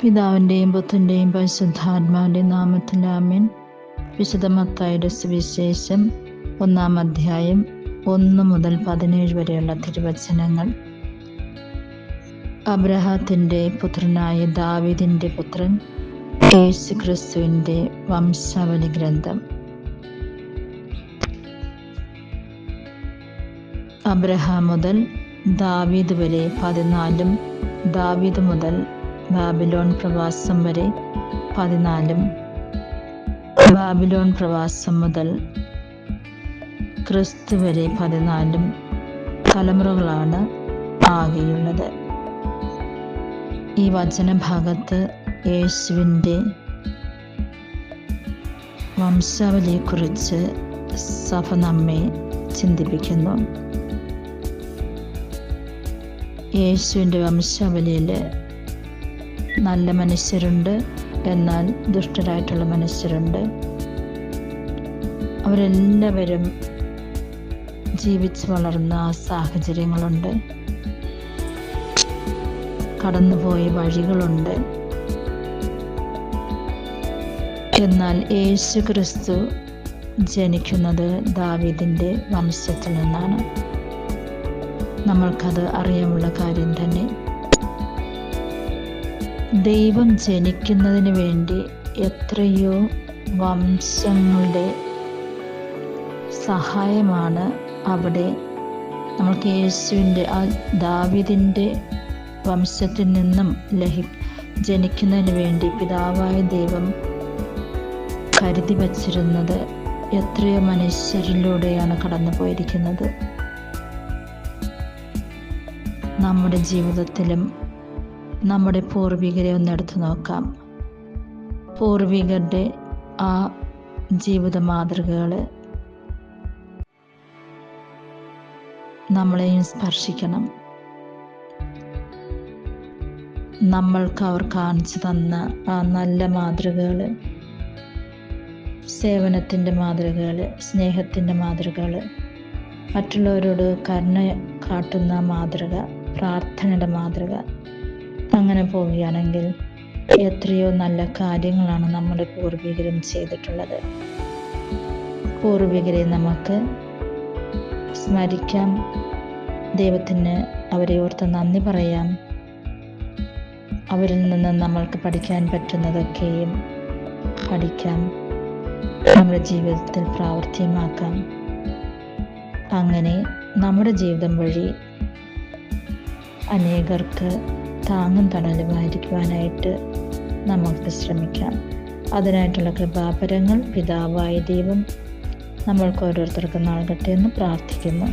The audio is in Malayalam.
പിതാവിൻ്റെയും പുത്രൻ്റെയും പരിശുദ്ധാത്മാവിൻ്റെയും നാമത്തിൽ ആമേൻ. വിശുദ്ധ മത്തായിയുടെ സുവിശേഷം 1-ാം അധ്യായം 1 മുതൽ 17 വരെയുള്ള തിരുവചനങ്ങൾ. അബ്രഹാത്തിൻ്റെ പുത്രനായ ദാവീദിൻ്റെ പുത്രൻ യേശുക്രിസ്തുവിൻ്റെ വംശാവലി ഗ്രന്ഥം. അബ്രഹാം മുതൽ ദാവീദ് വരെ 14, ദാവീദ് മുതൽ ബാബിലോൺ പ്രവാസം വരെ 14, ബാബിലോൺ പ്രവാസം മുതൽ ക്രിസ്തു വരെ 14 തലമുറകളാണ് ആകെയുള്ളത്. ഈ വചനഭാഗത്ത് യേശുവിൻ്റെ വംശാവലിയെക്കുറിച്ച് സഭ നമ്മെ ചിന്തിപ്പിക്കുന്നു. യേശുവിൻ്റെ വംശാവലിയിൽ നല്ല മനുഷ്യരുണ്ട്, എന്നാൽ ദുഷ്ടരായിട്ടുള്ള മനുഷ്യരുണ്ട്. അവരെല്ലാവരും ജീവിച്ചു വളർന്ന സാഹചര്യങ്ങളുണ്ട്, കടന്നുപോയ വഴികളുണ്ട്. എന്നാൽ യേശു ക്രിസ്തു ജനിക്കുന്നത് ദാവീദിൻ്റെ വംശത്തിൽ നിന്നാണ്. നമ്മൾക്കത് അറിയാമുള്ള കാര്യം തന്നെ. ദൈവം ജനിക്കുന്നതിന് വേണ്ടി എത്രയോ വംശങ്ങളുടെ സഹായമാണ് അവിടെ നമ്മൾക്ക് യേശുവിൻ്റെ ആ ദാവീദിൻ്റെ വംശത്തിൽ നിന്നും ജനിക്കുന്നതിന് വേണ്ടി പിതാവായ ദൈവം കരുതി വച്ചിരുന്നത്. എത്രയോ മനുഷ്യരിലൂടെയാണ് കടന്നു പോയിരിക്കുന്നത്. നമ്മുടെ ജീവിതത്തിലും നമ്മുടെ പൂർവികരെ ഒന്നെടുത്തു നോക്കാം. പൂർവികരുടെ ആ ജീവിത മാതൃകകൾ നമ്മളെയും സ്പർശിക്കണം. നമ്മൾക്ക് അവർ കാണിച്ചു തന്ന ആ നല്ല മാതൃകകൾ, സേവനത്തിൻ്റെ മാതൃകകൾ, സ്നേഹത്തിൻ്റെ മാതൃകകൾ, മറ്റുള്ളവരോട് കരുണ കാട്ടുന്ന മാതൃക, പ്രാർത്ഥനയുടെ മാതൃക, അങ്ങനെ പോവുകയാണെങ്കിൽ എത്രയോ നല്ല കാര്യങ്ങളാണ് നമ്മുടെ പൂർവികരും ചെയ്തിട്ടുള്ളത്. പൂർവികരെ നമുക്ക് സ്മരിക്കാം, ദൈവത്തിന് അവരെ ഓർത്ത് നന്ദി പറയാം. അവരിൽ നിന്ന് നമ്മൾക്ക് പഠിക്കാൻ പറ്റുന്നതൊക്കെയും പഠിക്കാം, നമ്മുടെ ജീവിതത്തിൽ പ്രാവർത്തികമാക്കാം. അങ്ങനെ നമ്മുടെ ജീവിതം വഴി അനേകർക്ക് താങ്ങും തണലുമായിരിക്കുവാനായിട്ട് നമുക്ക് ശ്രമിക്കാം. അതിനായിട്ടുള്ള കൃപാപരങ്ങൾ പിതാവായ ദൈവം നമ്മൾക്ക് ഓരോരുത്തർക്കും നൽകട്ടെ എന്ന് പ്രാർത്ഥിക്കുന്നു.